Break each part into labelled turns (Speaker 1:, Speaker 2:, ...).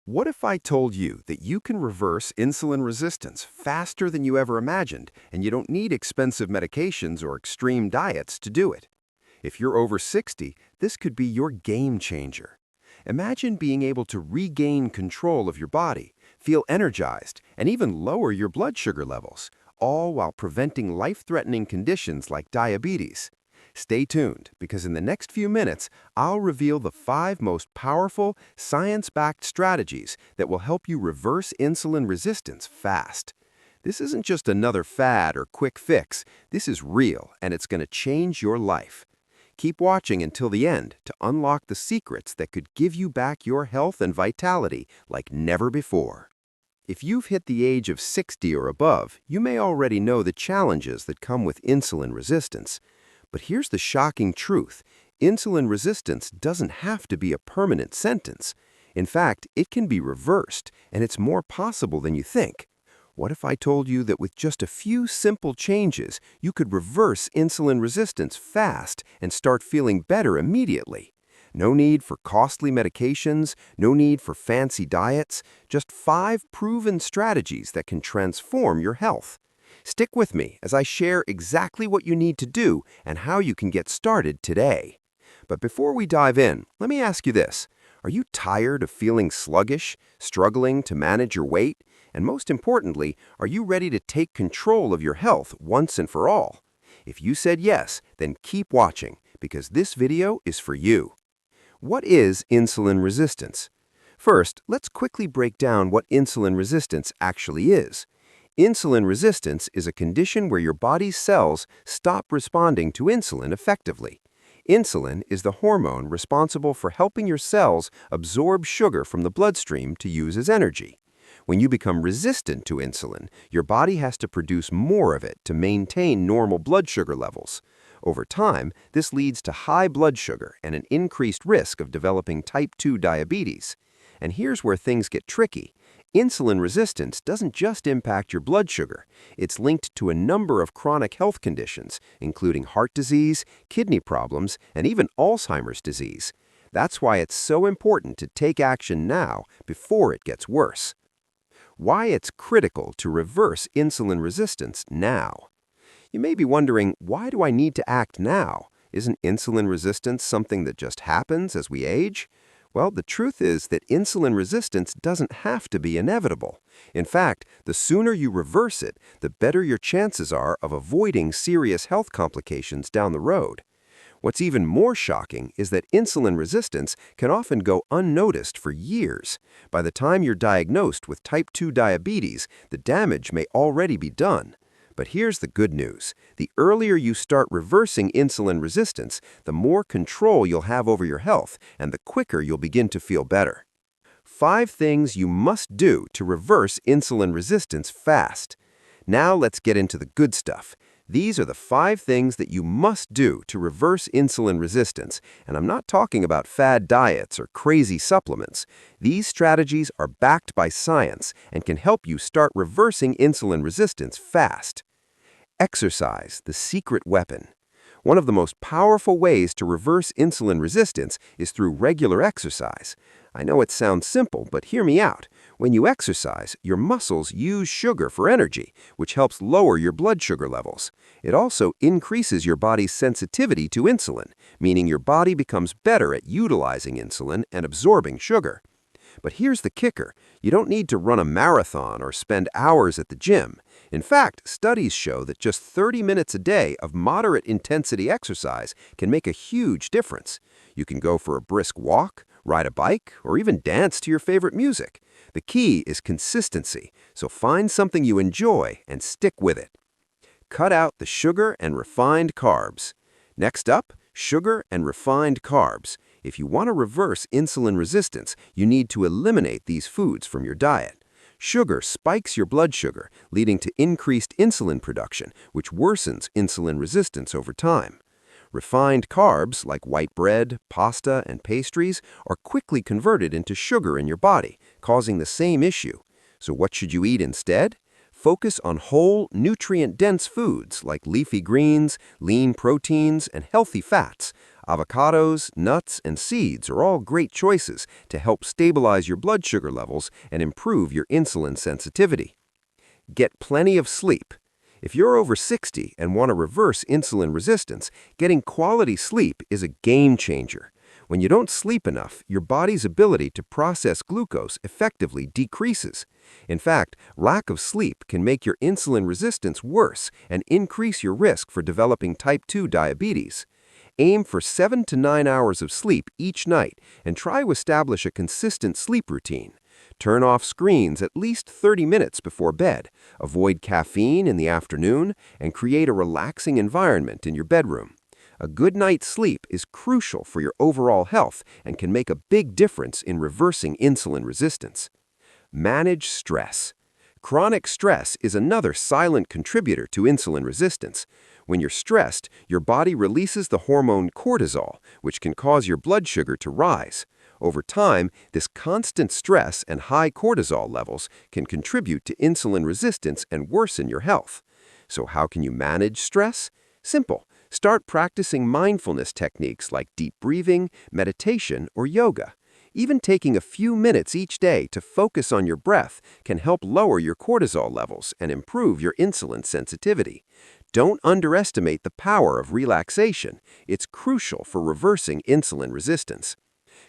Speaker 1: What if I told you that you can reverse insulin resistance faster than you ever imagined, and you don't need expensive medications or extreme diets to do it? If you're over 60, this could be your game changer. Imagine being able to regain control of your body, feel energized, and even lower your blood sugar levels, all while preventing life-threatening conditions like diabetes. Stay tuned, because in the next few minutes, I'll reveal the 5 most powerful, science-backed strategies that will help you reverse insulin resistance fast. This isn't just another fad or quick fix. This is real, and it's going to change your life. Keep watching until the end to unlock the secrets that could give you back your health and vitality like never before. If you've hit the age of 60 or above, you may already know the challenges that come with insulin resistance. But here's the shocking truth. Insulin resistance doesn't have to be a permanent sentence. In fact, it can be reversed, and it's more possible than you think. What if I told you that with just a few simple changes, you could reverse insulin resistance fast and start feeling better immediately? No need for costly medications, no need for fancy diets, just 5 proven strategies that can transform your health. Stick with me as I share exactly what you need to do and how you can get started today. But before we dive in, let me ask you this. Are you tired of feeling sluggish, struggling to manage your weight? And most importantly, are you ready to take control of your health once and for all? If you said yes, then keep watching, because this video is for you. What is insulin resistance? First, let's quickly break down what insulin resistance actually is. Insulin resistance is a condition where your body's cells stop responding to insulin effectively. Insulin is the hormone responsible for helping your cells absorb sugar from the bloodstream to use as energy. When you become resistant to insulin, your body has to produce more of it to maintain normal blood sugar levels. Over time, this leads to high blood sugar and an increased risk of developing type 2 diabetes. And here's where things get tricky. Insulin resistance doesn't just impact your blood sugar. It's linked to a number of chronic health conditions, including heart disease, kidney problems, and even Alzheimer's disease. That's why it's so important to take action now before it gets worse. Why it's critical to reverse insulin resistance now. You may be wondering, why do I need to act now? Isn't insulin resistance something that just happens as we age? Well, the truth is that insulin resistance doesn't have to be inevitable. In fact, the sooner you reverse it, the better your chances are of avoiding serious health complications down the road. What's even more shocking is that insulin resistance can often go unnoticed for years. By the time you're diagnosed with type 2 diabetes, the damage may already be done. But here's the good news. The earlier you start reversing insulin resistance, the more control you'll have over your health, and the quicker you'll begin to feel better. 5 things you must do to reverse insulin resistance fast. Now let's get into the good stuff. These are the 5 things that you must do to reverse insulin resistance, and I'm not talking about fad diets or crazy supplements. These strategies are backed by science and can help you start reversing insulin resistance fast. Exercise, the secret weapon. One of the most powerful ways to reverse insulin resistance is through regular exercise. I know it sounds simple, but hear me out. When you exercise, your muscles use sugar for energy, which helps lower your blood sugar levels. It also increases your body's sensitivity to insulin, meaning your body becomes better at utilizing insulin and absorbing sugar. But here's the kicker. You don't need to run a marathon or spend hours at the gym. In fact, studies show that just 30 minutes a day of moderate intensity exercise can make a huge difference. You can go for a brisk walk, ride a bike, or even dance to your favorite music. The key is consistency, so find something you enjoy and stick with it. Cut out the sugar and refined carbs. Next up, sugar and refined carbs. If you want to reverse insulin resistance, you need to eliminate these foods from your diet. Sugar spikes your blood sugar, leading to increased insulin production, which worsens insulin resistance over time. Refined carbs, like white bread, pasta, and pastries, are quickly converted into sugar in your body, causing the same issue. So what should you eat instead? Focus on whole, nutrient-dense foods like leafy greens, lean proteins, and healthy fats. Avocados, nuts, and seeds are all great choices to help stabilize your blood sugar levels and improve your insulin sensitivity. Get plenty of sleep. If you're over 60 and want to reverse insulin resistance, getting quality sleep is a game changer. When you don't sleep enough, your body's ability to process glucose effectively decreases. In fact, lack of sleep can make your insulin resistance worse and increase your risk for developing type 2 diabetes. Aim for 7 to 9 hours of sleep each night and try to establish a consistent sleep routine. Turn off screens at least 30 minutes before bed, avoid caffeine in the afternoon, and create a relaxing environment in your bedroom. A good night's sleep is crucial for your overall health and can make a big difference in reversing insulin resistance. Manage stress. Chronic stress is another silent contributor to insulin resistance. When you're stressed, your body releases the hormone cortisol, which can cause your blood sugar to rise. Over time, this constant stress and high cortisol levels can contribute to insulin resistance and worsen your health. So how can you manage stress? Simple. Start practicing mindfulness techniques like deep breathing, meditation, or yoga. Even taking a few minutes each day to focus on your breath can help lower your cortisol levels and improve your insulin sensitivity. Don't underestimate the power of relaxation. It's crucial for reversing insulin resistance.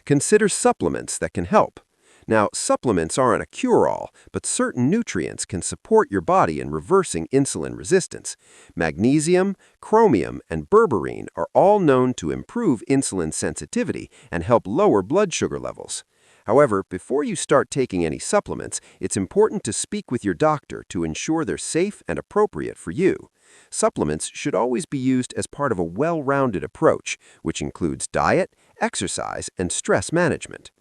Speaker 1: Consider supplements that can help. Now, supplements aren't a cure-all, but certain nutrients can support your body in reversing insulin resistance. Magnesium, chromium, and berberine are all known to improve insulin sensitivity and help lower blood sugar levels. However, before you start taking any supplements, it's important to speak with your doctor to ensure they're safe and appropriate for you. Supplements should always be used as part of a well-rounded approach, which includes diet, exercise, and stress management.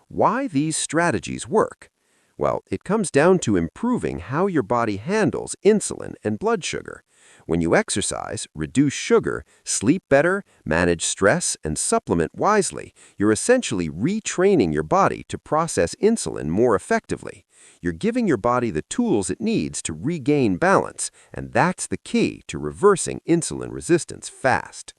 Speaker 1: Why these strategies work? Well, it comes down to improving how your body handles insulin and blood sugar. When you exercise, reduce sugar, sleep better, manage stress, and supplement wisely, you're essentially retraining your body to process insulin more effectively. You're giving your body the tools it needs to regain balance, and that's the key to reversing insulin resistance fast.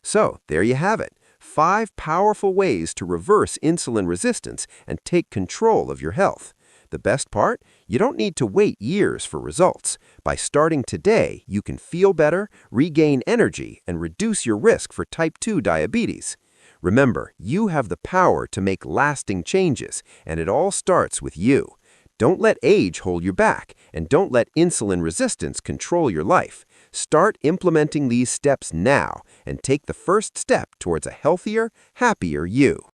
Speaker 1: So, there you have it. 5 powerful ways to reverse insulin resistance and take control of your health. The best part? You don't need to wait years for results. By starting today, you can feel better, regain energy, and reduce your risk for type 2 diabetes. Remember, you have the power to make lasting changes, and it all starts with you. Don't let age hold you back, and don't let insulin resistance control your life. Start implementing these steps now and take the first step towards a healthier, happier you.